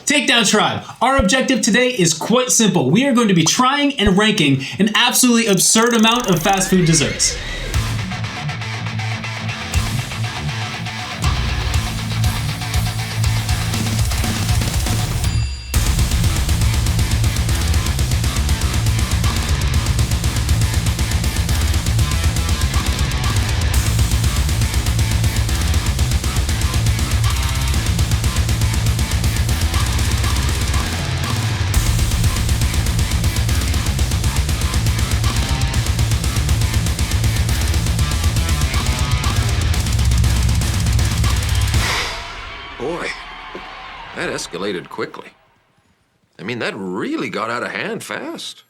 Takedown Tribe, our objective today is quite simple. We are going to be trying and ranking an absolutely absurd amount of fast food desserts. Boy, that escalated quickly. I mean, that really got out of hand fast.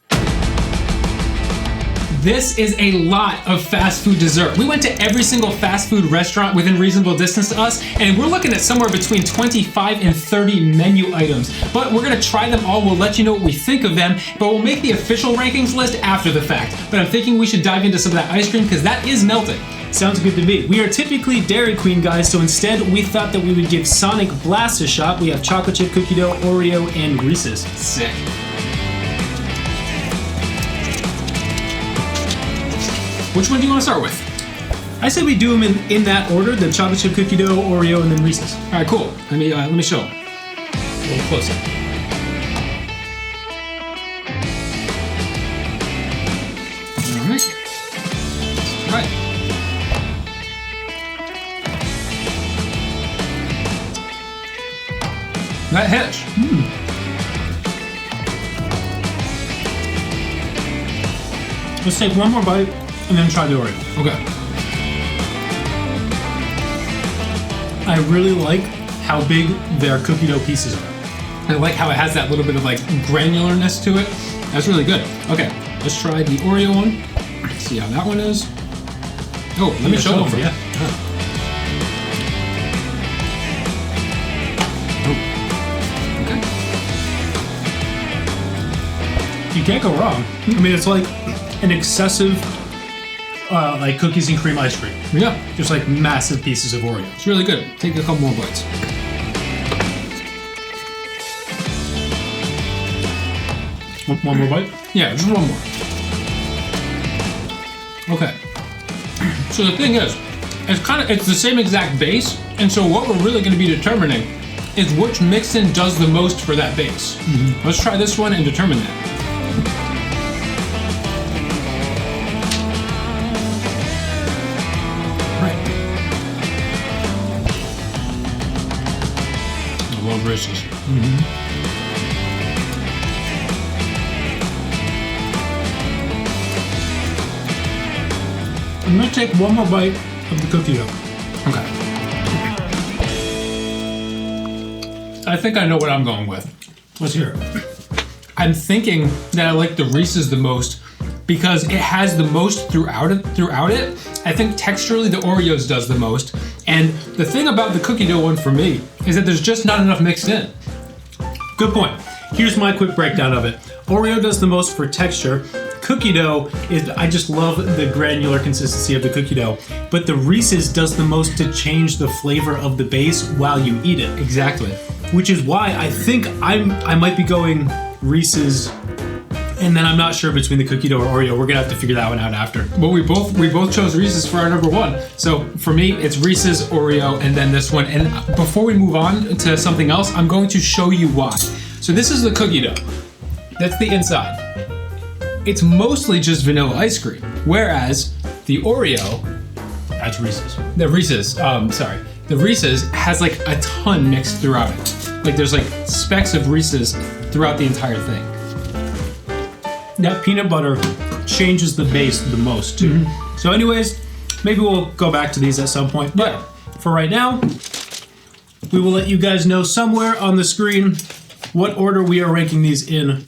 This is a lot of fast food dessert. We went to every single fast food restaurant within reasonable distance to us, and we're looking at somewhere between 25 and 30 menu items. But we're gonna try them all, we'll let you know what we think of them, but we'll make the official rankings list after the fact. But I'm thinking we should dive into some of that ice cream, because that is melting. Sounds good to me. We are typically Dairy Queen guys, so instead we thought that we would give Sonic Blast a shot. We have chocolate chip, cookie dough, Oreo, and Reese's. Sick. Which one do you want to start with? I say we do them in that order: the chocolate chip, cookie dough, Oreo, and then Reese's. All right, cool. Let me show them. A little closer. All right. All right. That hits. Let's take one more bite and then try the Oreo. Okay. I really like how big their cookie dough pieces are. I like how it has that little bit of like granularness to it. That's really good. Okay, let's try the Oreo one. See how that one is. Oh, let me show them. Yeah. You can't go wrong. I mean, it's like an excessive, like cookies and cream ice cream. Yeah. Just like massive pieces of Oreo. It's really good. Take a couple more bites. One more bite? Yeah, just one more. Okay. So the thing is, it's the same exact base, and so what we're really going to be determining is which mix-in does the most for that base. Mm-hmm. Let's try this one and determine that. Reese's. Mm-hmm. I'm gonna take one more bite of the cookie dough. Okay. I think I know what I'm going with. Let's hear it. I'm thinking that I like the Reese's the most because it has the most throughout it. I think texturally the Oreos does the most. And the thing about the cookie dough one for me is that there's just not enough mixed in. Good point. Here's my quick breakdown of it. Oreo does the most for texture. Cookie dough I just love the granular consistency of the cookie dough. But the Reese's does the most to change the flavor of the base while you eat it. Exactly. Which is why I think I might be going Reese's, and then I'm not sure between the cookie dough or Oreo. We're gonna have to figure that one out after. But we both chose Reese's for our number one. So for me, it's Reese's, Oreo, and then this one. And before we move on to something else, I'm going to show you why. So this is the cookie dough. That's the inside. It's mostly just vanilla ice cream. Whereas the Oreo, that's Reese's. The Reese's has like a ton mixed throughout it. Like there's like specks of Reese's throughout the entire thing. That peanut butter changes the base the most too. Mm-hmm. So anyways, maybe we'll go back to these at some point. But for right now, we will let you guys know somewhere on the screen what order we are ranking these in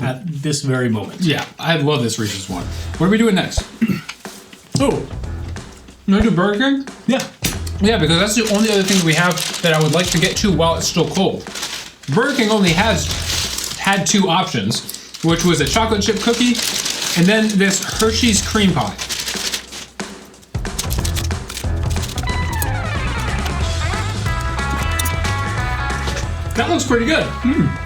at this very moment. Yeah, I love this Reese's one. What are we doing next? Oh, you want to do Burger King? Yeah. Yeah, because that's the only other thing we have that I would like to get to while it's still cold. Burger King only had two options, which was a chocolate chip cookie and then this Hershey's cream pie. That looks pretty good.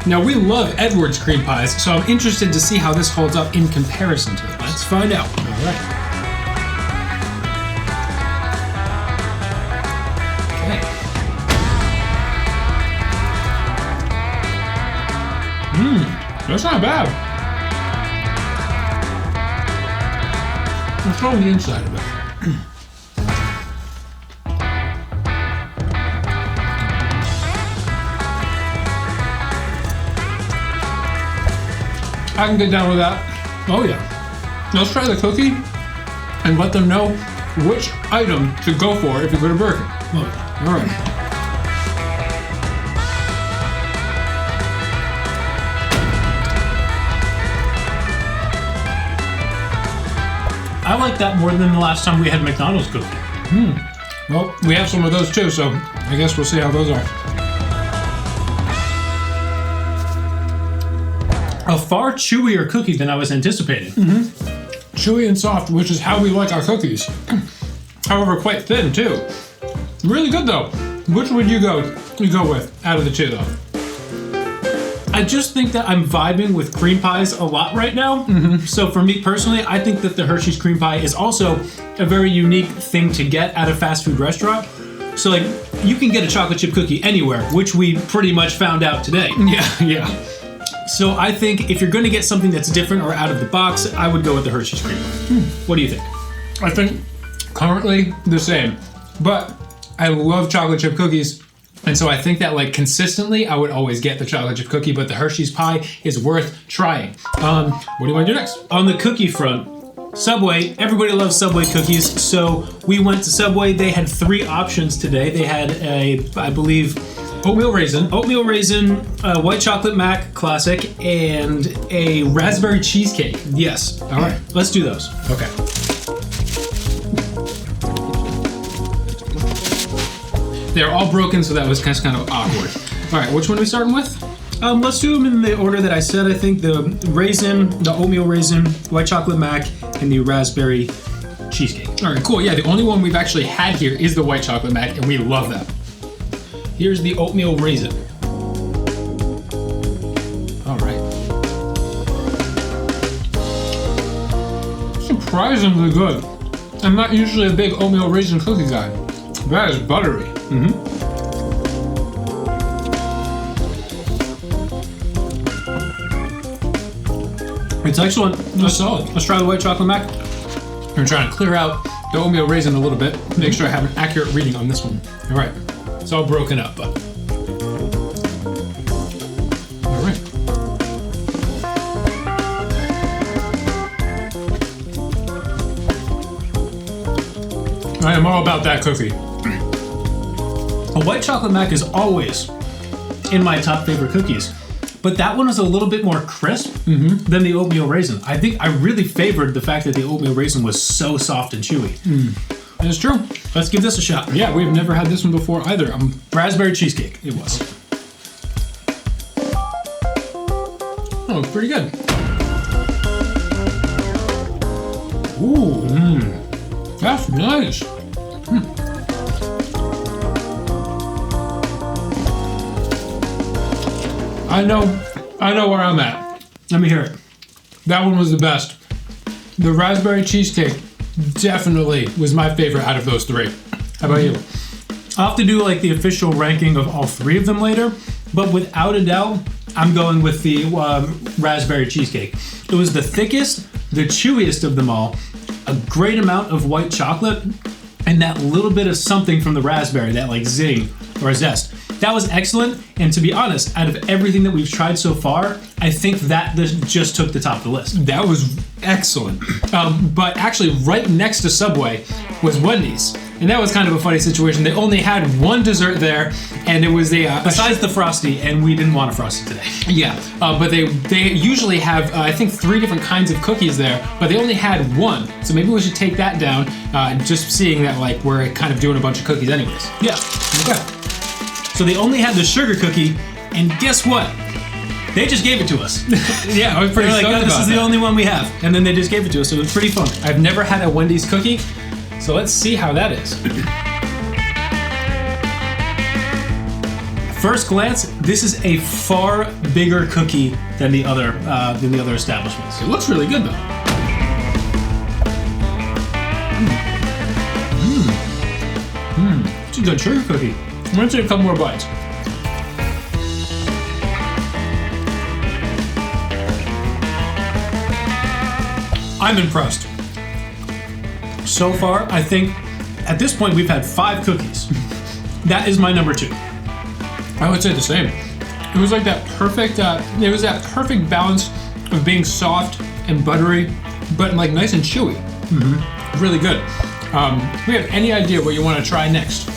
Now, we love Edwards cream pies, so I'm interested to see how this holds up in comparison to it. Let's find out. All right. Okay. That's not bad. Let's go on the inside of it. I can get down with that. Oh yeah. Let's try the cookie and let them know which item to go for if you go to Burger King. Oh, yeah. All right. I like that more than the last time we had McDonald's cookie. Well, we have some of those too, so I guess we'll see how those are. A far chewier cookie than I was anticipating. Chewy and soft, which is how we like our cookies. However, quite thin too. Really good though. Which would you go with out of the two though? I just think that I'm vibing with cream pies a lot right now. So for me personally, I think that the Hershey's cream pie is also a very unique thing to get at a fast food restaurant. So like, you can get a chocolate chip cookie anywhere, which we pretty much found out today. Yeah. So I think if you're going to get something that's different or out of the box, I would go with the Hershey's cream pie. What do you think? I think currently the same, but I love chocolate chip cookies. And so I think that like consistently, I would always get the chocolate chip cookie, but the Hershey's pie is worth trying. What do you want to do next? On the cookie front, Subway, everybody loves Subway cookies, so we went to Subway. They had 3 options today. They had I believe, oatmeal raisin, white chocolate mac classic, and a raspberry cheesecake. Yes. All right, Let's do those. okay. They're all broken, so that was kind of awkward. All right, which one are we starting with? Let's do them in the order that I said. I think the raisin, the oatmeal raisin, white chocolate mac, and the raspberry cheesecake. All right, cool. Yeah, the only one we've actually had here is the white chocolate mac, and we love that. Here's the oatmeal raisin. All right. Surprisingly good. I'm not usually a big oatmeal raisin cookie guy. That is buttery. It's excellent. That's solid. Let's try the white chocolate mac. I'm trying to clear out the oatmeal raisin a little bit, make sure I have an accurate reading on this one. All right, it's all broken up, but. All right. I am all about that cookie. A white chocolate mac is always in my top favorite cookies, but that one is a little bit more crisp than the oatmeal raisin. I think I really favored the fact that the oatmeal raisin was so soft and chewy. It's true. Let's give this a shot. Yeah, we've never had this one before either. Raspberry cheesecake, it was. Oh, it's pretty good. Ooh, That's nice. I know where I'm at. let me hear it. That one was the best. The raspberry cheesecake definitely was my favorite out of those 3. How about you? I'll have to do like the official ranking of all 3 of them later, but without a doubt, I'm going with the raspberry cheesecake. It was the thickest, the chewiest of them all, a great amount of white chocolate, and that little bit of something from the raspberry, that like zing or zest. That was excellent, and to be honest, out of everything that we've tried so far, I think that this just took the top of the list. That was excellent. But actually, right next to Subway was Wendys. And that was kind of a funny situation. They only had one dessert there, and it was Besides the Frosty, and we didn't want a Frosty today. Yeah, but they usually have, I think, 3 different kinds of cookies there, but they only had one. So maybe we should take that down, just seeing that like we're kind of doing a bunch of cookies anyways. Yeah. Okay. So they only had the sugar cookie, and guess what? They just gave it to us. Yeah, I was pretty They're like, stoked oh, this about is the that. only one we have. And then they just gave it to us, so it was pretty fun. I've never had a Wendy's cookie, so let's see how that is. First glance, this is a far bigger cookie than the other establishments. It looks really good though. It's a good sugar cookie. I'm gonna take a couple more bites. I'm impressed. So far, I think at this point we've had 5 cookies. That is my number 2. I would say the same. It was like that perfect. It was that perfect balance of being soft and buttery, but like nice and chewy. Really good. Do we have any idea what you want to try next?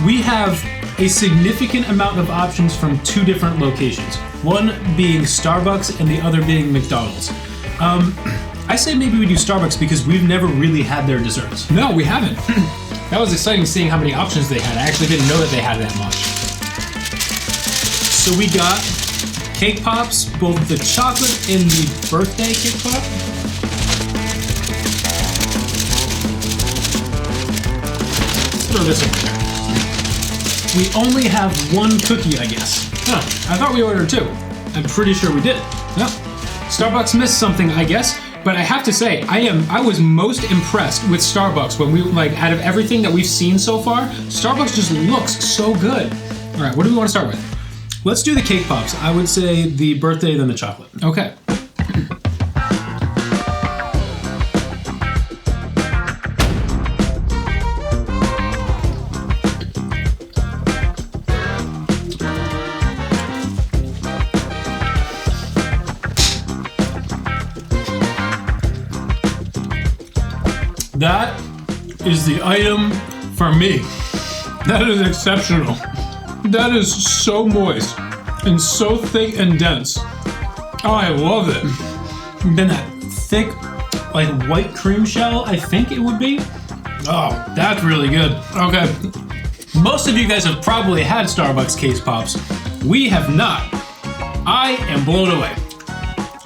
We have a significant amount of options from 2 different locations. One being Starbucks and the other being McDonald's. I say maybe we do Starbucks because we've never really had their desserts. No, we haven't. That was exciting seeing how many options they had. I actually didn't know that they had that much. So we got cake pops, both the chocolate and the birthday cake pop. Throw this in there. We only have 1 cookie, I guess. Huh, I thought we ordered 2. I'm pretty sure we did. No. Starbucks missed something, I guess. But I have to say, I was most impressed with Starbucks when we, like, out of everything that we've seen so far, Starbucks just looks so good. All right, what do we want to start with? Let's do the cake pops. I would say the birthday, then the chocolate. Okay. That is the item for me. That is exceptional. That is so moist and so thick and dense. Oh, I love it. Then that thick, like white cream shell, I think it would be. Oh, that's really good. Okay. Most of you guys have probably had Starbucks cake pops. We have not. I am blown away.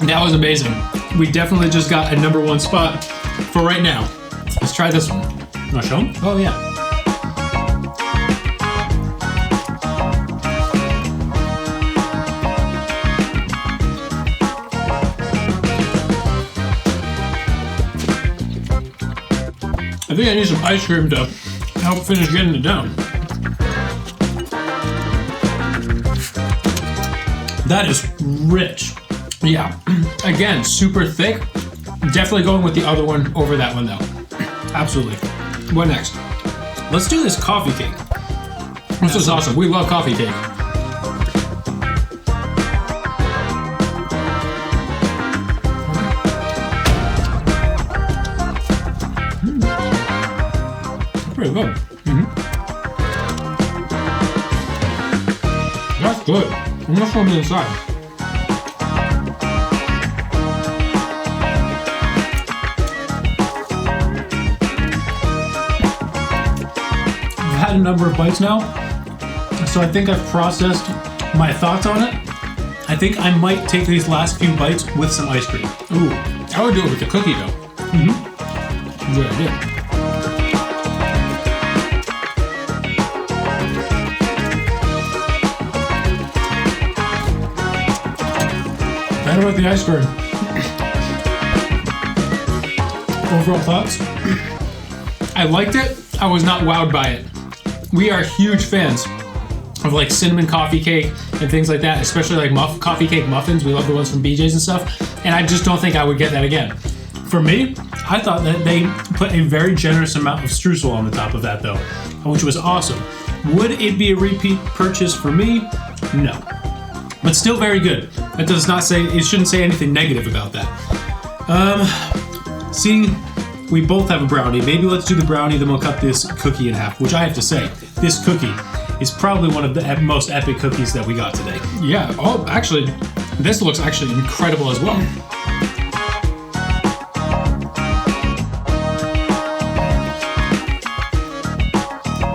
That was amazing. We definitely just got a number 1 spot for right now. Let's try this one. You want to show them? Oh, yeah. I think I need some ice cream to help finish getting it down. That is rich. Yeah. Again, super thick. Definitely going with the other one over that one, though. Absolutely. What next? Let's do this coffee cake. This is awesome. We love coffee cake. Pretty good. That's good. I'm gonna show me inside. I've had a number of bites now, so I think I've processed my thoughts on it. I think I might take these last few bites with some ice cream. Ooh, I would do it with the cookie though. Good idea. Better with the ice cream. Overall thoughts? I liked it. I was not wowed by it. We are huge fans of like cinnamon coffee cake and things like that, especially like coffee cake muffins. We love the ones from BJ's and stuff. And I just don't think I would get that again. For me, I thought that they put a very generous amount of streusel on the top of that though, which was awesome. Would it be a repeat purchase for me? No. But still very good. That does not say, it shouldn't say anything negative about that. See, we both have a brownie. Maybe let's do the brownie, then we'll cut this cookie in half, which I have to say, this cookie is probably one of the most epic cookies that we got today. Yeah, oh, actually, this looks actually incredible as well.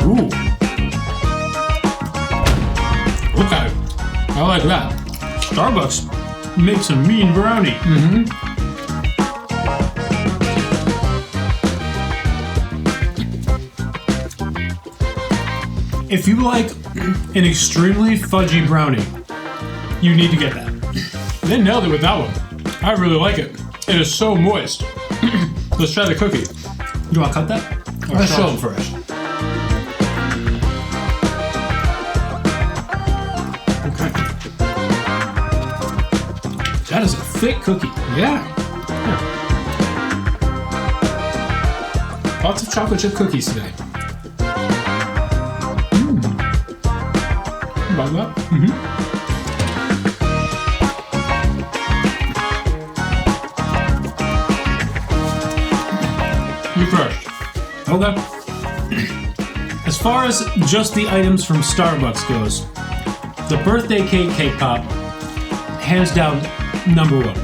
Ooh. Okay, I like that. Starbucks makes a mean brownie. If you like an extremely fudgy brownie. You need to get that. They nailed it with that one. I really like it. It is so moist. Let's try the cookie. You want to cut that? Or Let's show them first. Okay. That is a thick cookie. Yeah. Lots of chocolate chip cookies today. About that? You first. Okay. As far as just the items from Starbucks goes, the birthday cake pop, hands down, number one.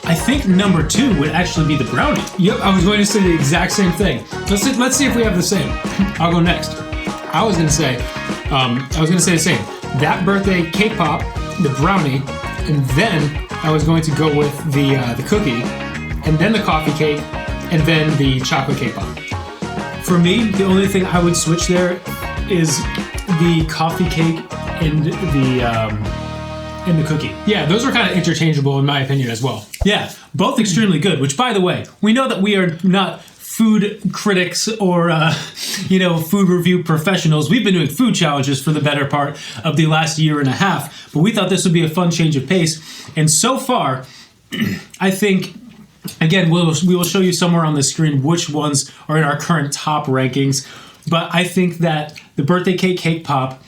I think number two would actually be the brownie. Yep, I was going to say the exact same thing. Let's see if we have the same. I'll go next. I was going to say the same. That birthday cake pop, the brownie, and then I was going to go with the cookie, and then the coffee cake, and then the chocolate cake pop. For me, the only thing I would switch there is the coffee cake and the cookie. Yeah, those are kind of interchangeable in my opinion as well. Yeah, both extremely good, which by the way, we know that we are not food critics or food review professionals. We've been doing food challenges for the better part of the last year and a half, but we thought this would be a fun change of pace. And so far, I think, again, we will show you somewhere on the screen which ones are in our current top rankings, but I think that the birthday cake pop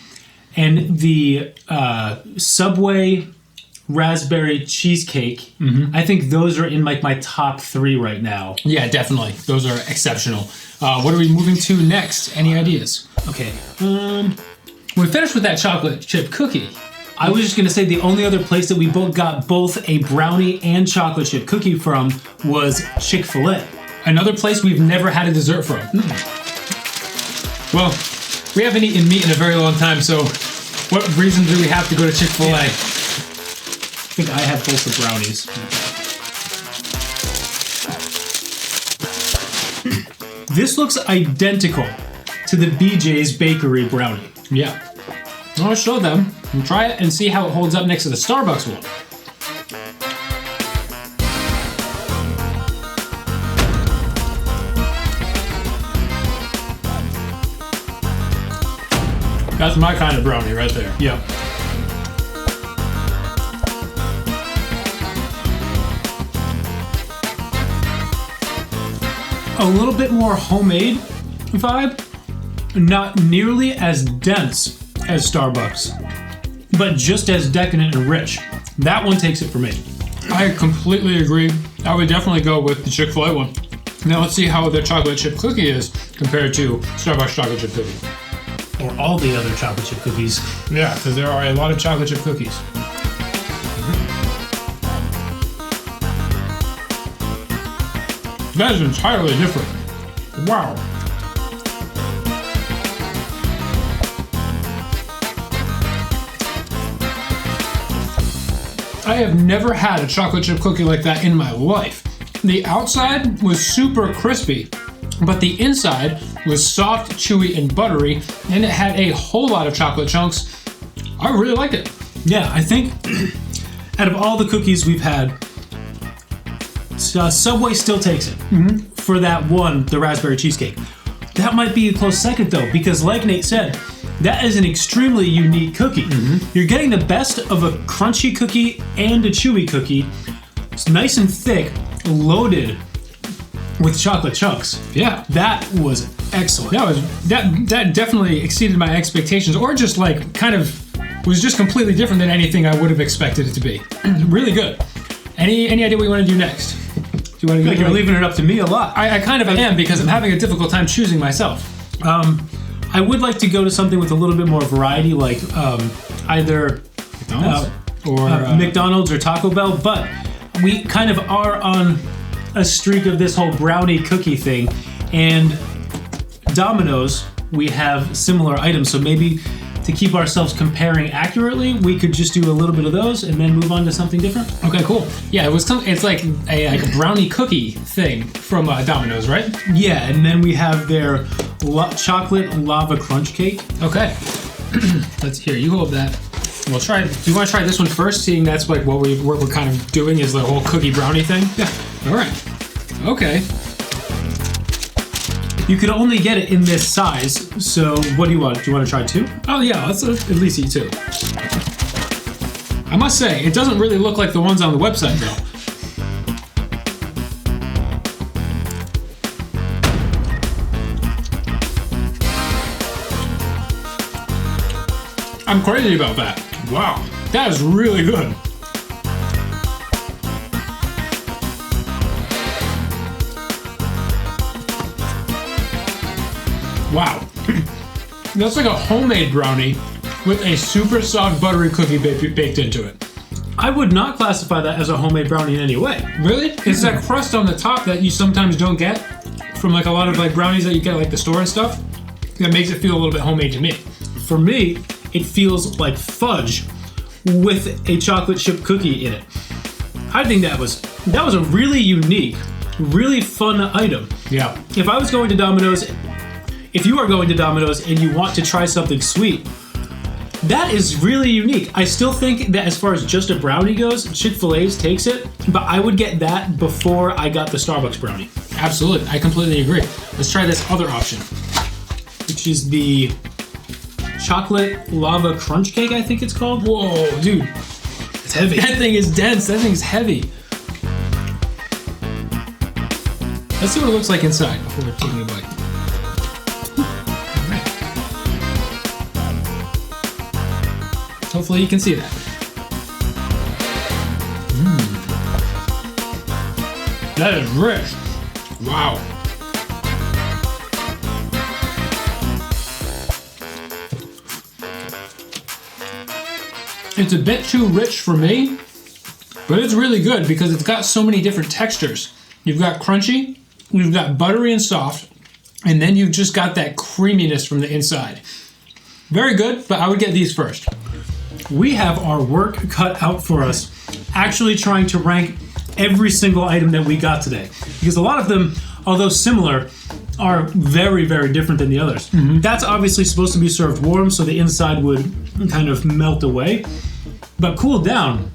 and the Subway raspberry cheesecake, I think those are in like my top 3 right now. Yeah, definitely. Those are exceptional. What are we moving to next? Any ideas? Okay. We finished with that chocolate chip cookie. I was just going to say the only other place that we both got both a brownie and chocolate chip cookie from was ChickfilA. Another place we've never had a dessert from. Well, we haven't eaten meat in a very long time, so what reason do we have to go to Chick-fil-A? Yeah. I think I have both the brownies. This looks identical to the BJ's Bakery brownie. Yeah. I'll show them and try it and see how it holds up next to the Starbucks one. That's my kind of brownie right there. Yeah. A little bit more homemade vibe, not nearly as dense as Starbucks, but just as decadent and rich. That one takes it for me. I completely agree. I would definitely go with the Chick-fil-A one. Now let's see how the chocolate chip cookie is compared to Starbucks chocolate chip cookie. Or all the other chocolate chip cookies. Yeah, because there are a lot of chocolate chip cookies. That is entirely different. Wow. I have never had a chocolate chip cookie like that in my life. The outside was super crispy, but the inside was soft, chewy, and buttery, and it had a whole lot of chocolate chunks. I really liked it. Yeah, I think out of all the cookies we've had, Subway still takes it for that one, the raspberry cheesecake. That might be a close second though, because like Nate said, that is an extremely unique cookie. You're getting the best of a crunchy cookie and a chewy cookie. It's nice and thick, loaded with chocolate chunks. Yeah. That was excellent. That definitely exceeded my expectations, or just like kind of was just completely different than anything I would have expected it to be. Really good. Any idea what you want to do next? Do you want to Like you're leaving it up to me a lot. I kind of am, because I'm having a difficult time choosing myself. I would like to go to something with a little bit more variety, like either McDonald's or McDonald's or Taco Bell, but we kind of are on a streak of this whole brownie cookie thing, and Domino's, we have similar items, so maybe to keep ourselves comparing accurately, we could just do a little bit of those and then move on to something different. Okay, cool. Yeah, it's like a brownie cookie thing from Domino's, right? Yeah, and then we have their chocolate lava crunch cake. Okay. Let's hear. You hold that. We'll try. Do you want to try this one first? Seeing that's like what we're kind of doing is the whole cookie brownie thing. Yeah. All right. Okay. You could only get it in this size. So what do you want? Do you want to try 2? Oh yeah. Let's at least eat 2. I must say, it doesn't really look like the ones on the website though. I'm crazy about that. Wow, that is really good. Wow. That's like a homemade brownie with a super soft buttery cookie baked into it. I would not classify that as a homemade brownie in any way. Really? It's that crust on the top that you sometimes don't get from like a lot of like brownies that you get at like the store and stuff. That makes it feel a little bit homemade to me. For me, it feels like fudge with a chocolate chip cookie in it. I think that was a really unique, really fun item. Yeah. If I was going to Domino's, if you are going to Domino's and you want to try something sweet, that is really unique. I still think that as far as just a brownie goes, Chick-fil-A's takes it, but I would get that before I got the Starbucks brownie. Absolutely. I completely agree. Let's try this other option, which is the chocolate lava crunch cake, I think it's called. Whoa, dude. It's heavy. That thing is dense. That thing's heavy. Let's see what it looks like inside before we're taking a bite. All right. Hopefully you can see that. That is rich. Wow. It's a bit too rich for me, but it's really good because it's got so many different textures. You've got crunchy, you've got buttery and soft, and then you've just got that creaminess from the inside. Very good, but I would get these first. We have our work cut out for us actually trying to rank every single item that we got today. Because a lot of them, although similar, are very, very different than the others. That's obviously supposed to be served warm so the inside would kind of melt away. But cooled down,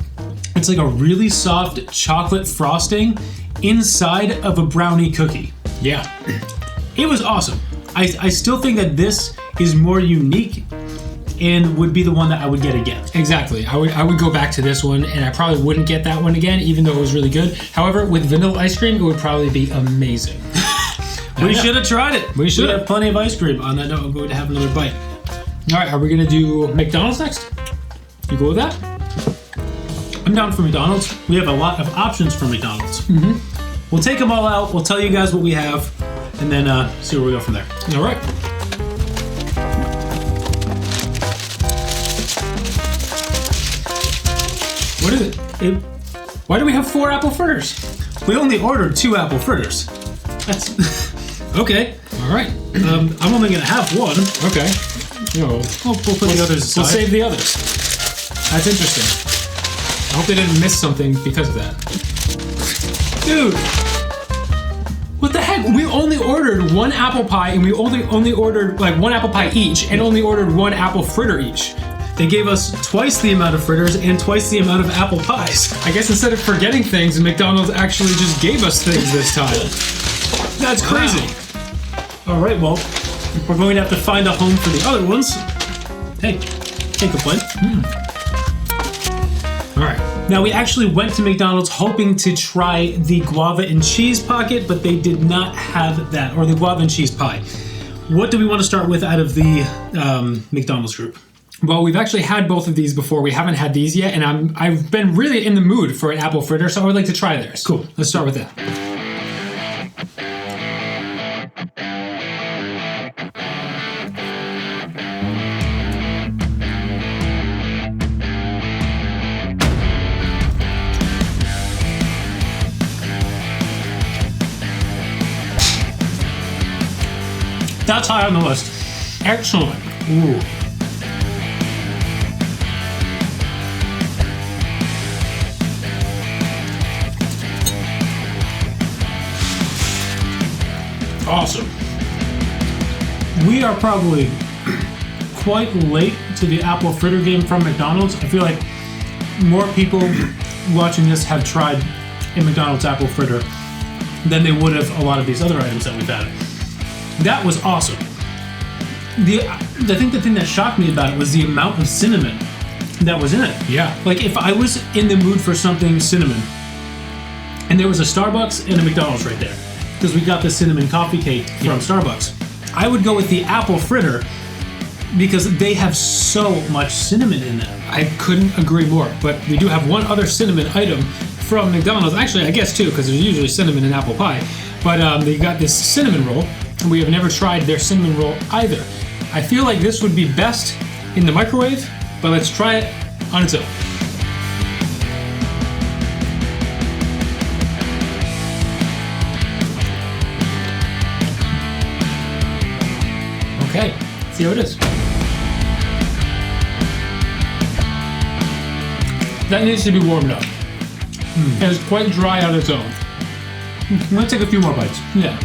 it's like a really soft chocolate frosting inside of a brownie cookie. Yeah. It was awesome. I still think that this is more unique and would be the one that I would get again. Exactly. I would go back to this one, and I probably wouldn't get that one again, even though it was really good. However, with vanilla ice cream, it would probably be amazing. We should have tried it. We should have plenty of ice cream. On that note, I'm going to have another bite. All right, are we gonna do McDonald's next? You go with that? I'm down for McDonald's. We have a lot of options for McDonald's. We'll take them all out. We'll tell you guys what we have, and then see where we go from there. All right. What is it? Why do we have 4 apple fritters? We only ordered 2 apple fritters. That's Okay. All right. I'm only gonna have one. Okay. No. We'll put the others aside. We'll save the others. That's interesting. I hope they didn't miss something because of that. Dude. What the heck? We only ordered 1 apple pie, and we only ordered like 1 apple pie each, and only ordered 1 apple fritter each. They gave us twice the amount of fritters and twice the amount of apple pies. I guess instead of forgetting things, McDonald's actually just gave us things this time. That's crazy. Wow. All right, well, we're going to have to find a home for the other ones. Hey, can't complain. All right. Now, we actually went to McDonald's hoping to try the guava and cheese pocket, but they did not have that, or the guava and cheese pie. What do we want to start with out of the McDonald's group? Well, we've actually had both of these before. We haven't had these yet, and I've been really in the mood for an apple fritter, so I would like to try theirs. Cool. Let's start with that. That's high on the list. Excellent. Ooh. Awesome. We are probably quite late to the apple fritter game from McDonald's. I feel like more people watching this have tried a McDonald's apple fritter than they would have a lot of these other items that we've had. That was awesome. I think the thing that shocked me about it was the amount of cinnamon that was in it. Yeah. Like if I was in the mood for something cinnamon, and there was a Starbucks and a McDonald's right there, because we got the cinnamon coffee cake from Starbucks, I would go with the apple fritter because they have so much cinnamon in them. I couldn't agree more. But we do have one other cinnamon item from McDonald's. Actually, I guess two, because there's usually cinnamon in apple pie. But they got this cinnamon roll, and we have never tried their cinnamon roll either. I feel like this would be best in the microwave, but let's try it on its own. Okay, see how it is. That needs to be warmed up. And it's quite dry on its own. I'm gonna take a few more bites. Yeah.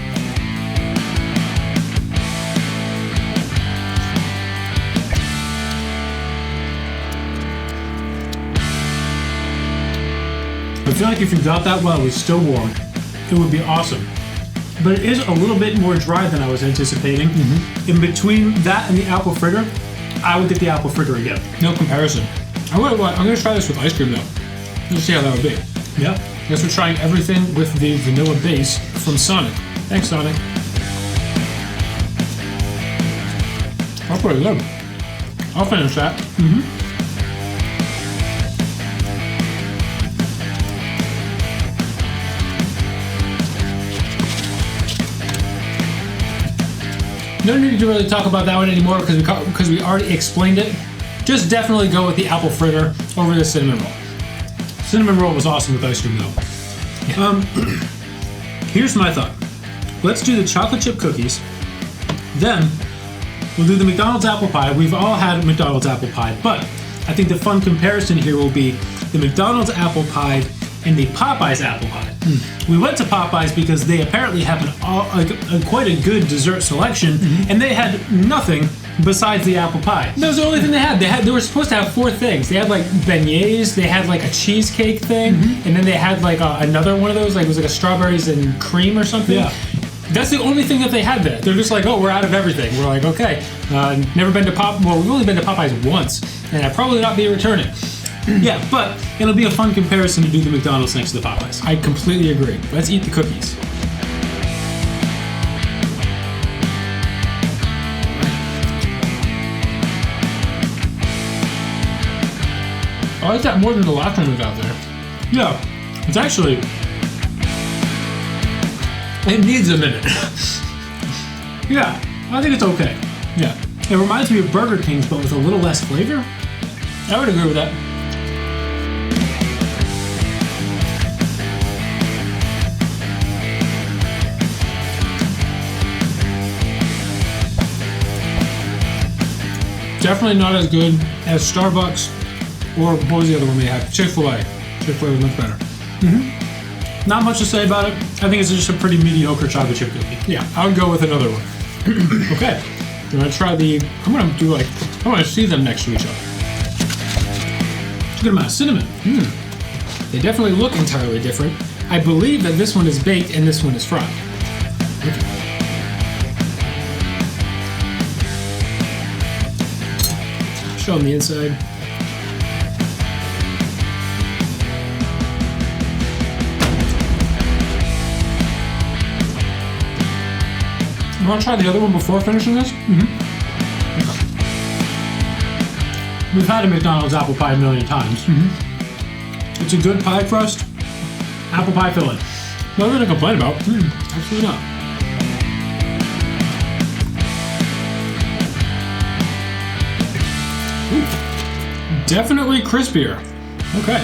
I feel like if you got that while it was still warm, it would be awesome. But it is a little bit more dry than I was anticipating. In between that and the apple fritter, I would get the apple fritter again. No comparison. I'm gonna try this with ice cream though. Let's see how that would be. Yeah. Guess we're trying everything with the vanilla base from Sonic. Thanks, Sonic. That's pretty good. I'll finish that. No need to really talk about that one anymore because we already explained it. Just definitely go with the apple fritter over the cinnamon roll. Cinnamon roll was awesome with ice cream though. Here's my thought. Let's do the chocolate chip cookies. Then we'll do the McDonald's apple pie. We've all had McDonald's apple pie, but I think the fun comparison here will be the McDonald's apple pie and the Popeyes apple pie. We went to Popeyes because they apparently have quite a good dessert selection, and they had nothing besides the apple pie. That was the only thing they had. They were supposed to have 4 things. They had like beignets, they had like a cheesecake thing, and then they had like another one of those, like it was like a strawberries and cream or something. Yeah. That's the only thing that they had there. They're just like, oh, we're out of everything. We're like, okay, never been to we've only been to Popeyes once, and I'd probably not be returning. Yeah, but it'll be a fun comparison to do the McDonald's next to the Popeyes. I completely agree. Let's eat the cookies. I like that more than the last one we got there. Yeah, it's actually... It needs a minute. Yeah, I think it's okay. Yeah. It reminds me of Burger King's, but with a little less flavor. I would agree with that. Definitely not as good as Starbucks or what was the other one we had? ChickfilA. ChickfilA was much better. Not much to say about it. I think it's just a pretty mediocre chocolate chip cookie. Yeah, I would go with another one. Okay. I'm gonna try I want to see them next to each other. It's a good amount of cinnamon. They definitely look entirely different. I believe that this one is baked and this one is fried. Okay. Show them the inside. You want to try the other one before finishing this? We've had a McDonald's apple pie a million times. It's a good pie crust, apple pie filling. Nothing to complain about. Actually not. Ooh. Definitely crispier. Okay.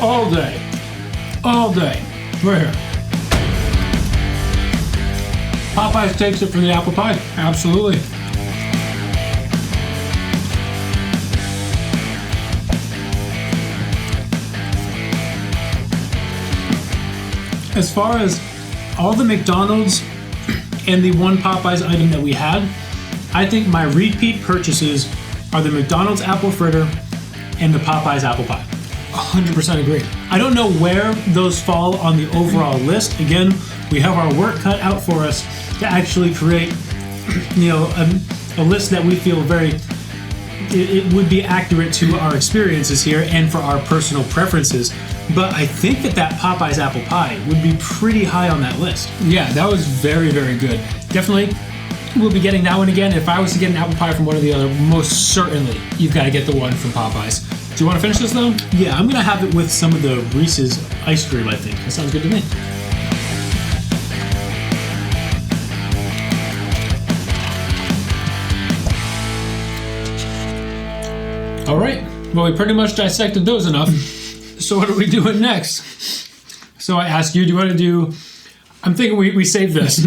All day. All day. Right here. Popeyes takes it for the apple pie. Absolutely. As far as all the McDonald's and the one Popeyes item that we had, I think my repeat purchases are the McDonald's apple fritter and the Popeyes apple pie. 100% agree. I don't know where those fall on the overall list. Again, we have our work cut out for us to actually create, a list that we feel it would be accurate to our experiences here and for our personal preferences. But I think that Popeyes apple pie would be pretty high on that list. Yeah, that was very, very good. Definitely, we'll be getting that one again. If I was to get an apple pie from one or the other, most certainly you've got to get the one from Popeyes. Do you want to finish this though? Yeah, I'm going to have it with some of the Reese's ice cream, I think. That sounds good to me. All right. Well, we pretty much dissected those enough. So what are we doing next? So I ask you, do you want to do... I'm thinking we save this.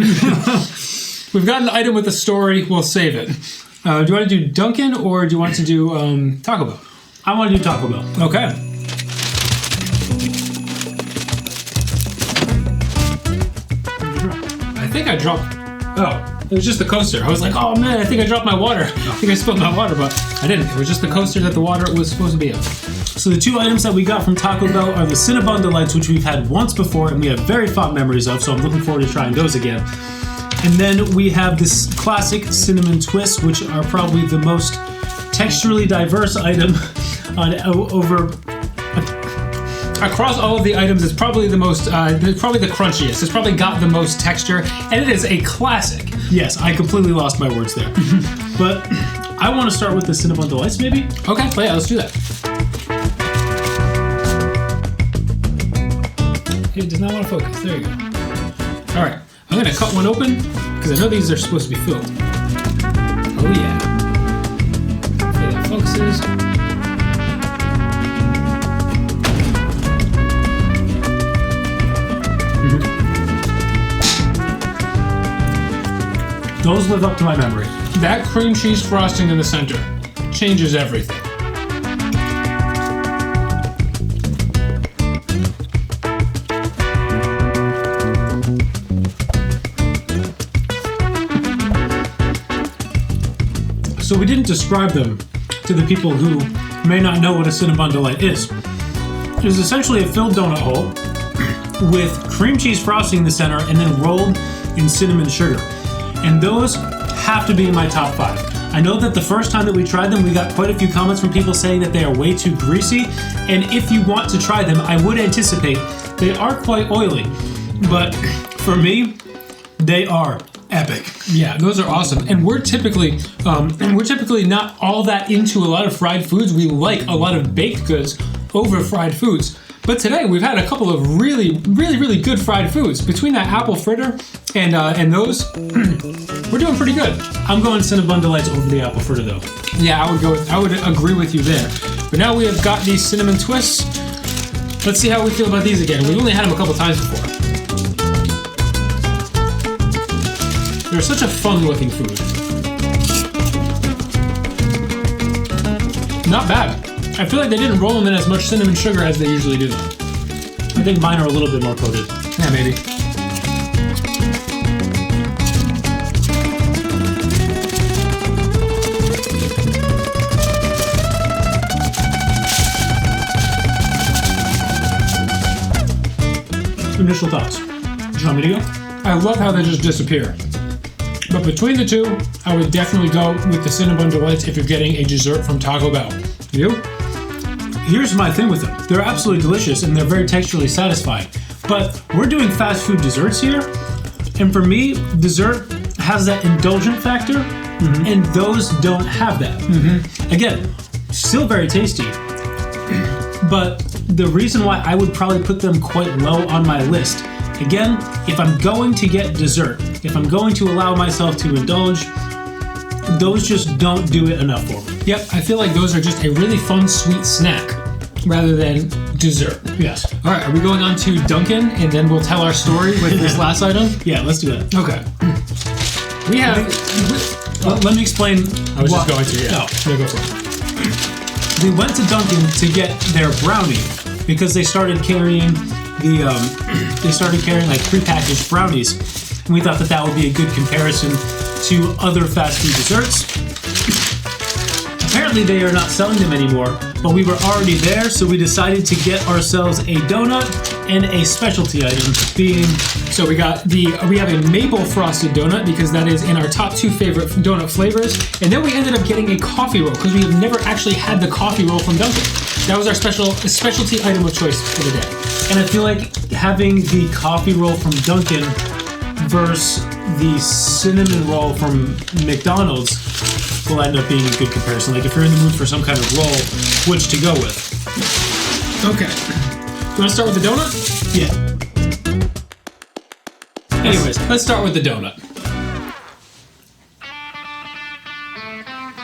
We've got an item with a story. We'll save it. Do you want to do Dunkin' or do you want to do Taco Bell? I want to do Taco Bell. Okay. I think I dropped... Oh, it was just the coaster. I was like, oh man, I think I dropped my water. I think I spilled my water, but I didn't. It was just the coaster that the water was supposed to be in. So the two items that we got from Taco Bell are the Cinnabon Delights, which we've had once before and we have very fond memories of, so I'm looking forward to trying those again. And then we have this classic Cinnamon Twists, which are probably the most texturally diverse item Across all of the items, it's probably the most, probably the crunchiest. It's probably got the most texture, and it is a classic. Yes, I completely lost my words there. But I want to start with the Cinnabon Delights, maybe? Okay, well, yeah, let's do that. It does not want to focus. There you go. All right, I'm going to cut one open, because I know these are supposed to be filled. Oh, yeah. Hopefully that focuses. Those live up to my memory. That cream cheese frosting in the center changes everything. So we didn't describe them to the people who may not know what a Cinnabon Delight is. It is essentially a filled donut hole with cream cheese frosting in the center and then rolled in cinnamon sugar. And those have to be in my top 5. I know that the first time that we tried them, we got quite a few comments from people saying that they are way too greasy. And if you want to try them, I would anticipate they are quite oily. But for me, they are epic. Yeah, those are awesome. And we're typically not all that into a lot of fried foods. We like a lot of baked goods over fried foods. But today we've had a couple of really good fried foods. Between that apple fritter and those, we're doing pretty good. I'm going Cinnabon Delights over the apple fritter though. Yeah, I would agree with you there. But now we have got these cinnamon twists. Let's see how we feel about these again. We've only had them a couple times before. They're such a fun-looking food. Not bad. I feel like they didn't roll them in as much cinnamon sugar as they usually do, though. I think mine are a little bit more coated. Yeah, maybe. Initial thoughts. Do you want me to go? I love how they just disappear. But between the two, I would definitely go with the Cinnabon Delights if you're getting a dessert from Taco Bell. You? Here's my thing with them. They're absolutely delicious and they're very texturally satisfying. But we're doing fast food desserts here. And for me, dessert has that indulgent factor, and those don't have that. Again, still very tasty. But the reason why I would probably put them quite low on my list, again, if I'm going to get dessert, if I'm going to allow myself to indulge, those just don't do it enough for me. Yep, I feel like those are just a really fun, sweet snack rather than dessert. Yes. All right, are we going on to Dunkin' and then we'll tell our story with this last item? Yeah, let's do that. Okay. We have... Let me explain. I was just going to, yeah. Oh. Yeah, go for it. We went to Dunkin' to get their brownie because they started carrying they started carrying like prepackaged brownies, and we thought that that would be a good comparison to other fast food desserts. Apparently they are not selling them anymore, but we were already there, so we decided to get ourselves a donut and a specialty item being... So we have a maple frosted donut because that is in our top 2 favorite donut flavors. And then we ended up getting a coffee roll because we have never actually had the coffee roll from Dunkin. That was our specialty item of choice for the day. And I feel like having the coffee roll from Dunkin' versus the cinnamon roll from McDonald's will end up being a good comparison. Like if you're in the mood for some kind of roll, which to go with. Okay. You want to start with the donut? Yeah. Anyways, let's start with the donut.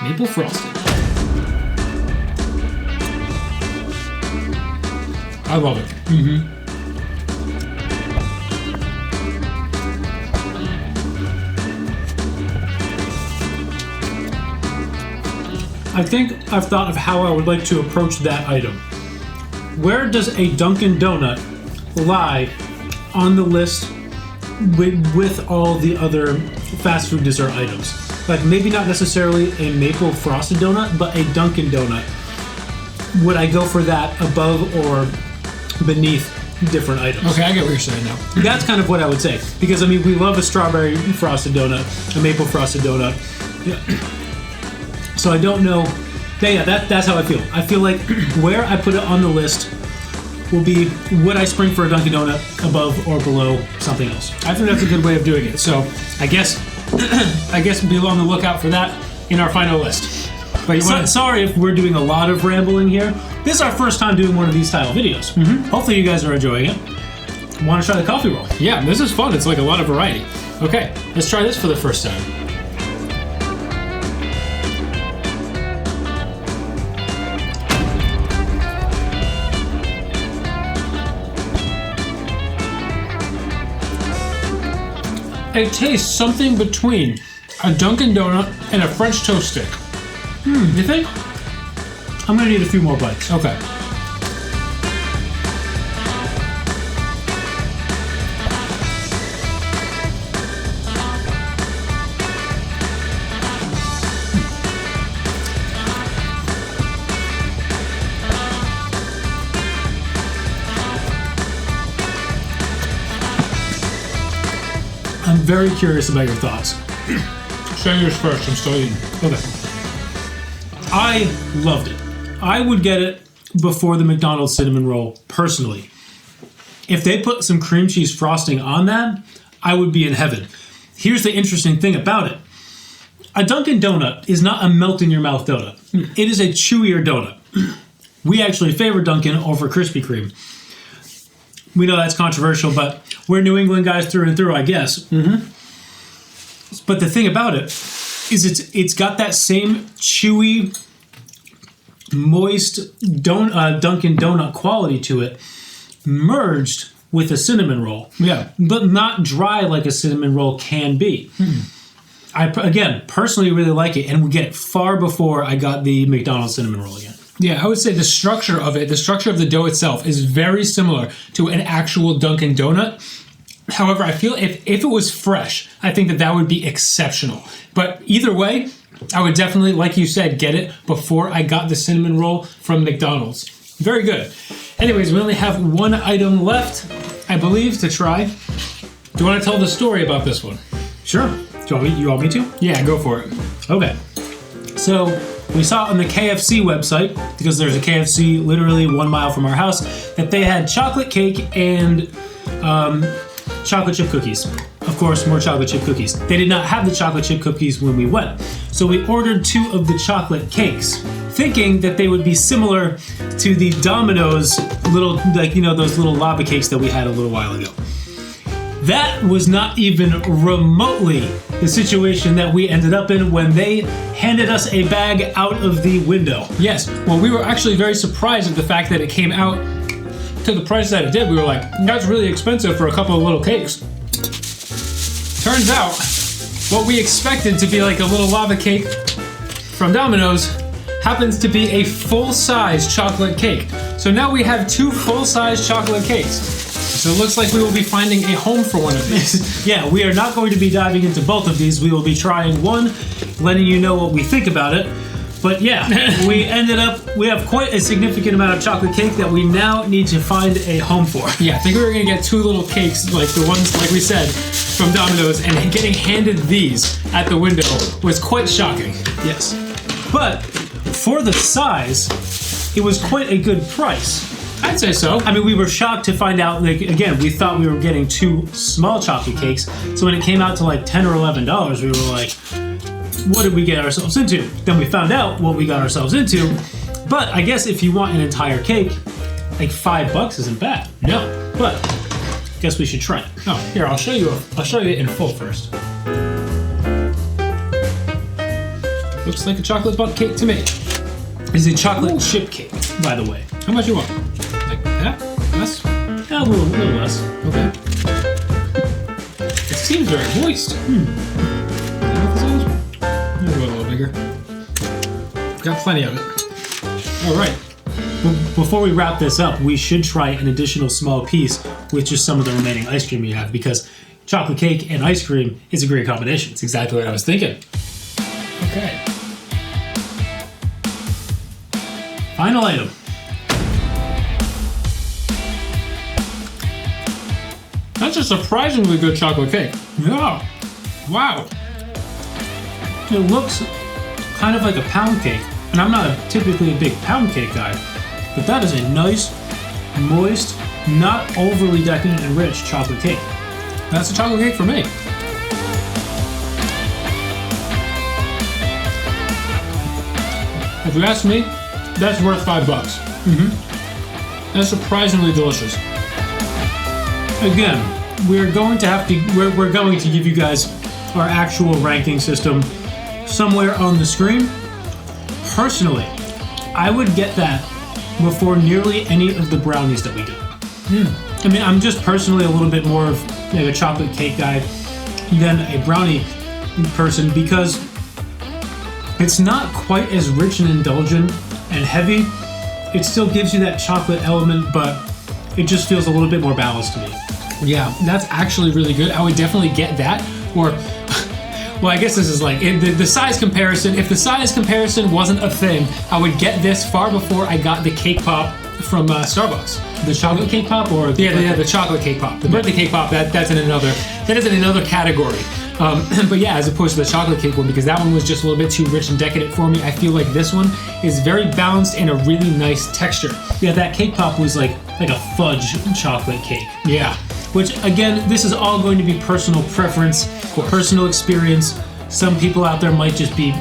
Maple frosted. I love it. Mm-hmm. I think I've thought of how I would like to approach that item. Where does a Dunkin' Donut lie on the list with all the other fast food dessert items? Like maybe not necessarily a maple frosted donut, but a Dunkin' Donut. Would I go for that above or beneath different items? Okay, I get what you're saying now. That's kind of what I would say. Because I mean, we love a strawberry frosted donut, a maple frosted donut. Yeah. So I don't know. Yeah, that's how I feel. I feel like where I put it on the list will be, would I spring for a Dunkin' Donut above or below something else? I think that's a good way of doing it. So I guess be on the lookout for that in our final list. But sorry if we're doing a lot of rambling here. This is our first time doing one of these style videos. Mm-hmm. Hopefully you guys are enjoying it. Want to try the coffee roll? Yeah, this is fun. It's like a lot of variety. Okay, let's try this for the first time. It tastes something between a Dunkin' Donut and a French toast stick. You think? I'm gonna need a few more bites. Okay. I'm very curious about your thoughts. Say yours first. I'm still eating. Okay. I loved it. I would get it before the McDonald's cinnamon roll, personally. If they put some cream cheese frosting on that, I would be in heaven. Here's the interesting thing about it. A Dunkin' Donut is not a melt-in-your-mouth donut. It is a chewier donut. We actually favor Dunkin' over Krispy Kreme. We know that's controversial, but we're New England guys through and through, I guess. Mm-hmm. But the thing about it is it's got that same chewy, moist Dunkin' Donut quality to it, merged with a cinnamon roll. Yeah. But not dry like a cinnamon roll can be. I, again, personally really like it and would get it far before I got the McDonald's cinnamon roll again. Yeah, I would say the structure of the dough itself is very similar to an actual Dunkin' Donut. However, I feel if it was fresh, I think that would be exceptional. But either way, I would definitely, like you said, get it before I got the cinnamon roll from McDonald's. Very good. Anyways, we only have one item left, I believe, to try. Do you want to tell the story about this one? Sure. Do you want me to? Yeah, go for it. Okay. So we saw on the KFC website, because there's a KFC literally 1 mile from our house, that they had chocolate cake and chocolate chip cookies. Of course, more chocolate chip cookies. They did not have the chocolate chip cookies when we went. So we ordered 2 of the chocolate cakes, thinking that they would be similar to the Dominos little, those little lava cakes that we had a little while ago. That was not even remotely the situation that we ended up in when they handed us a bag out of the window. Yes. Well, we were actually very surprised at the fact that it came out to the price that it did. We were like, that's really expensive for a couple of little cakes. Turns out, what we expected to be like a little lava cake from Domino's happens to be a full-size chocolate cake. So now we have 2 full-size chocolate cakes. So it looks like we will be finding a home for one of these. Yeah, we are not going to be diving into both of these. We will be trying one, letting you know what we think about it. But yeah, we have quite a significant amount of chocolate cake that we now need to find a home for. Yeah, I think we were gonna get 2 little cakes, like the ones, like we said, from Domino's, and getting handed these at the window was quite shocking. Yes. But for the size, it was quite a good price. I'd say so. I mean, we were shocked to find out, like, again, we thought we were getting 2 small chocolate cakes. So when it came out to like $10 or $11, we were like, what did we get ourselves into? Then we found out what we got ourselves into. But I guess if you want an entire cake, like $5 isn't bad. No. But guess we should try it. Oh, here, I'll show you it in full first. Looks like a chocolate butt cake to me. It's a chocolate chip cake, by the way. How much you want? Like that? Less? A little less. Okay. It seems very moist. Go a little bigger. Got plenty of it. All right. Before we wrap this up, we should try an additional small piece with just some of the remaining ice cream you have, because chocolate cake and ice cream is a great combination. That's exactly what I was thinking. Okay. Final item. That's a surprisingly good chocolate cake. Yeah. Wow. It looks kind of like a pound cake, and I'm not typically a big pound cake guy, but that is a nice, moist, not overly decadent and rich chocolate cake. That's a chocolate cake for me. If you ask me, that's worth $5. That's surprisingly delicious. Again, we're going to give you guys our actual ranking system somewhere on the screen. Personally, I would get that before nearly any of the brownies that we do. I mean, I'm just personally a little bit more of a chocolate cake guy than a brownie person, because it's not quite as rich and indulgent and heavy. It still gives you that chocolate element, but it just feels a little bit more balanced to me. Yeah, that's actually really good. I would definitely get that. Or, well, I guess this is like the size comparison. If the size comparison wasn't a thing, I would get this far before I got the cake pop from Starbucks. The chocolate cake pop, or the chocolate cake pop. The birthday cake pop, that is in another category. But yeah, as opposed to the chocolate cake one, because that one was just a little bit too rich and decadent for me. I feel like this one is very balanced and a really nice texture. Yeah, that cake pop was like a fudge chocolate cake. Yeah. Which, again, this is all going to be personal preference, personal experience. Some people out there might just be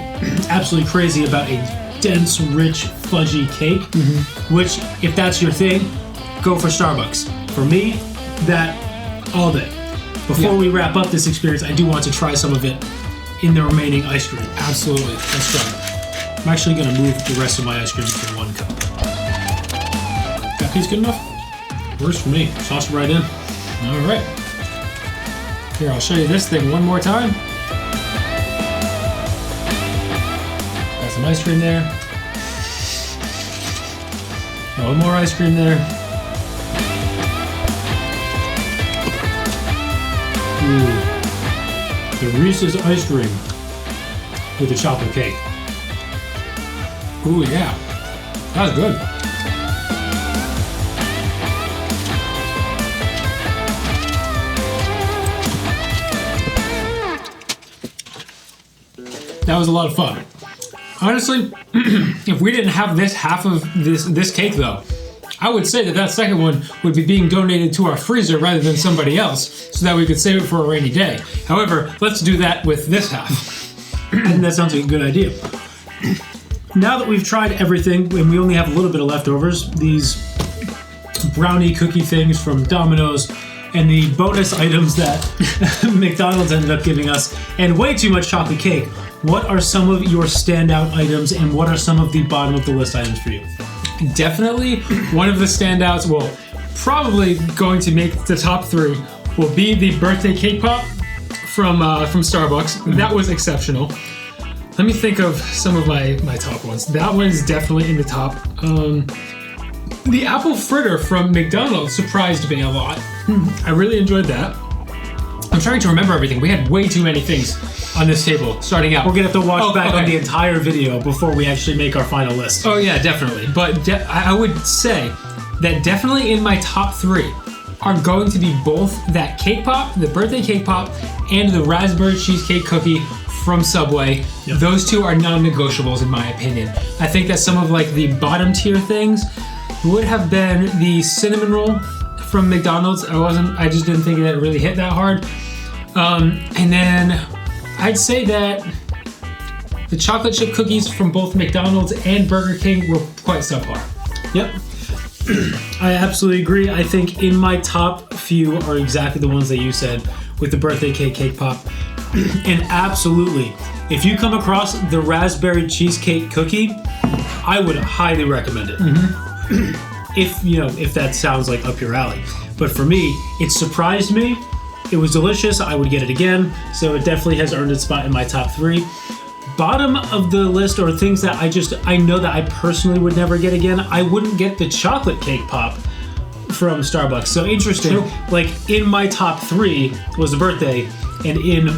absolutely crazy about a dense, rich, fudgy cake, which, if that's your thing, go for Starbucks. For me, that all day. Before we wrap up this experience, I do want to try some of it in the remaining ice cream. Absolutely. Let's try it. I'm actually going to move the rest of my ice cream into 1 cup. That piece good enough? Works for me. Toss it right in. All right. Here, I'll show you this thing one more time. Got some ice cream there. One more ice cream there. Ooh. The Reese's ice cream with the chocolate cake. Ooh, yeah. That's good. That was a lot of fun. Honestly, if we didn't have this half of this cake though, I would say that second one would be being donated to our freezer rather than somebody else, so that we could save it for a rainy day. However, let's do that with this half. And that sounds like a good idea. Now that we've tried everything, and we only have a little bit of leftovers, these brownie cookie things from Domino's, and the bonus items that McDonald's ended up giving us, and way too much chocolate cake, what are some of your standout items, and what are some of the bottom of the list items for you? Definitely one of the standouts, well, probably going to make the top 3, will be the birthday cake pop from Starbucks. That was exceptional. Let me think of some of my top ones. That one is definitely in the top. The apple fritter from McDonald's surprised me a lot. I really enjoyed that. I'm trying to remember everything. We had way too many things on this table starting out. We're going to have to watch back on the entire video before we actually make our final list. Oh, yeah, definitely. But I would say that definitely in my top 3 are going to be both that cake pop, the birthday cake pop, and the raspberry cheesecake cookie from Subway. Yep. Those 2 are non-negotiables in my opinion. I think that some of like the bottom tier things would have been the cinnamon roll from McDonald's. I just didn't think that it really hit that hard. And then I'd say that the chocolate chip cookies from both McDonald's and Burger King were quite subpar. Yep. I absolutely agree. I think in my top few are exactly the ones that you said with the birthday cake pop. And absolutely, if you come across the raspberry cheesecake cookie, I would highly recommend it. If that sounds like up your alley. But for me, it surprised me. It was delicious. I would get it again. So it definitely has earned its spot in my top 3. Bottom of the list are things that I know that I personally would never get again. I wouldn't get the chocolate cake pop from Starbucks. So interesting. True. Like in my top 3 was the birthday, and in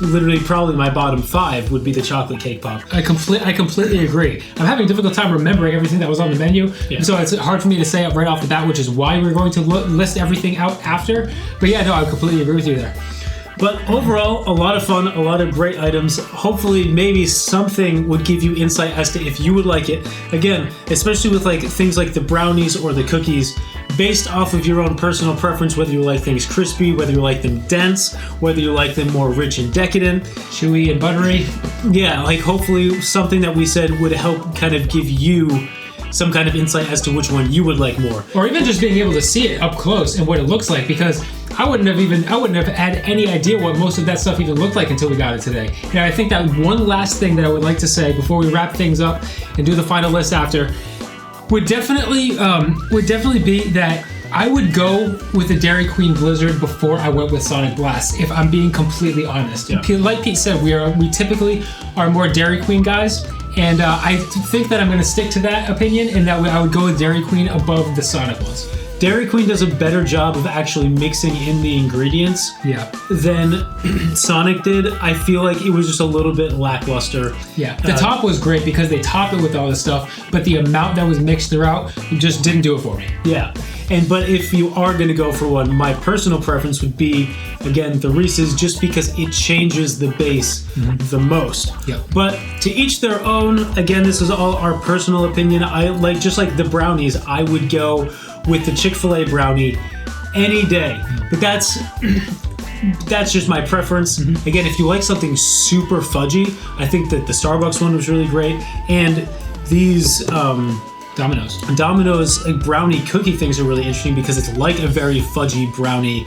literally probably my bottom 5 would be the chocolate cake pop. I completely agree. I'm having a difficult time remembering everything that was on the menu, so it's hard for me to say right off the bat, which is why we're going to list everything out after. But yeah, no, I completely agree with you there. But overall, a lot of fun, a lot of great items. Hopefully, maybe something would give you insight as to if you would like it. Again, especially with like things like the brownies or the cookies, based off of your own personal preference, whether you like things crispy, whether you like them dense, whether you like them more rich and decadent, chewy and buttery. Yeah, like hopefully something that we said would help kind of give you some kind of insight as to which one you would like more. Or even just being able to see it up close and what it looks like, because I wouldn't have had any idea what most of that stuff even looked like until we got it today. And I think that one last thing that I would like to say before we wrap things up and do the final list after would definitely be that I would go with the Dairy Queen Blizzard before I went with Sonic Blast, if I'm being completely honest. Yeah. Like Pete said, we typically are more Dairy Queen guys, and I think that I'm going to stick to that opinion, and that I would go with Dairy Queen above the Sonic ones. Dairy Queen does a better job of actually mixing in the ingredients than Sonic did. I feel like it was just a little bit lackluster. Yeah, the top was great because they topped it with all this stuff, but the amount that was mixed throughout just didn't do it for me. Yeah, but if you are going to go for one, my personal preference would be, again, the Reese's, just because it changes the base the most. Yep. But to each their own. Again, this is all our personal opinion. I like, just like the brownies, I would go with the ChickfilA brownie any day. But that's just my preference. Again, if you like something super fudgy, I think that the Starbucks one was really great. And these Domino's brownie cookie things are really interesting because it's like a very fudgy brownie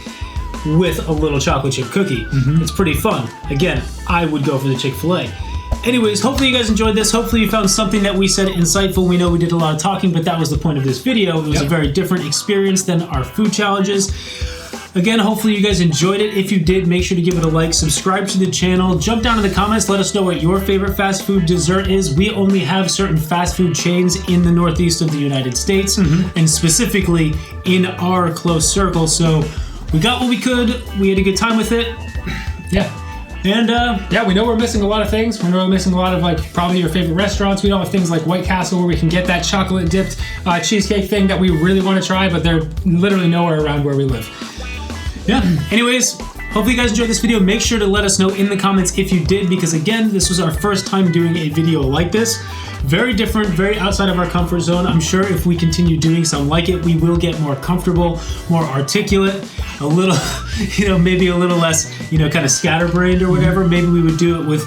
with a little chocolate chip cookie. It's pretty fun. Again, I would go for the Chick-fil-A. Anyways, hopefully you guys enjoyed this. Hopefully you found something that we said insightful. We know we did a lot of talking, but that was the point of this video. It was a very different experience than our food challenges. Again, hopefully you guys enjoyed it. If you did, make sure to give it a like, subscribe to the channel, jump down in the comments, let us know what your favorite fast food dessert is. We only have certain fast food chains in the northeast of the United States, and specifically in our close circle. So we got what we could. We had a good time with it. And we know we're missing a lot of things. We know we're missing a lot of probably your favorite restaurants. We don't have things like White Castle where we can get that chocolate dipped cheesecake thing that we really want to try, but they're literally nowhere around where we live. Anyways, hopefully you guys enjoyed this video. Make sure to let us know in the comments if you did, because again, this was our first time doing a video like this. Very different, very outside of our comfort zone. I'm sure if we continue doing something like it, we will get more comfortable, more articulate, a little, maybe a little less, kind of scatterbrained or whatever. Maybe we would do it with,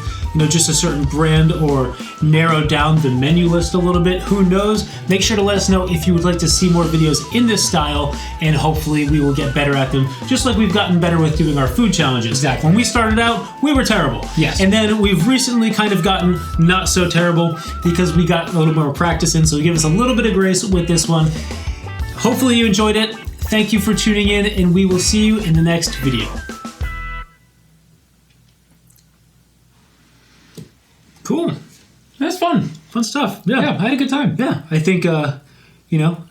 just a certain brand, or narrow down the menu list a little bit. Who knows? Make sure to let us know if you would like to see more videos in this style, and hopefully we will get better at them, just like we've gotten better with doing our food challenges. Exactly. When we started out, we were terrible. Yes. And then we've recently kind of gotten not so terrible because we got a little more practice in, so give us a little bit of grace with this one. Hopefully you enjoyed it. Thank you for tuning in, and we will see you in the next video. Cool. That's fun. Fun stuff. Yeah, I had a good time. Yeah, I think,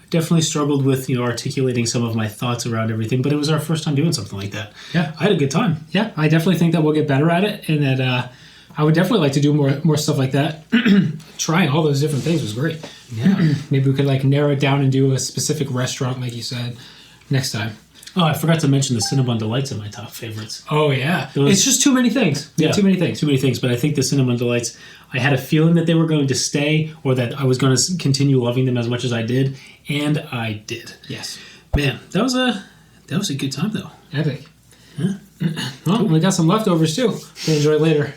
definitely struggled with, articulating some of my thoughts around everything, but it was our first time doing something like that. Yeah. I had a good time. Yeah, I definitely think that we'll get better at it, and that I would definitely like to do more stuff like that. Trying all those different things was great. Yeah. Maybe we could like narrow it down and do a specific restaurant, like you said, next time. Oh, I forgot to mention the Cinnabon Delights in my top favorites. Oh yeah, it's just too many things. Yeah, too many things. Too many things, but I think the Cinnamon Delights, I had a feeling that they were going to stay or that I was going to continue loving them as much as I did, and I did. Yes. Man, that was a good time though. Epic. Yeah. Well, we got some leftovers too to enjoy later.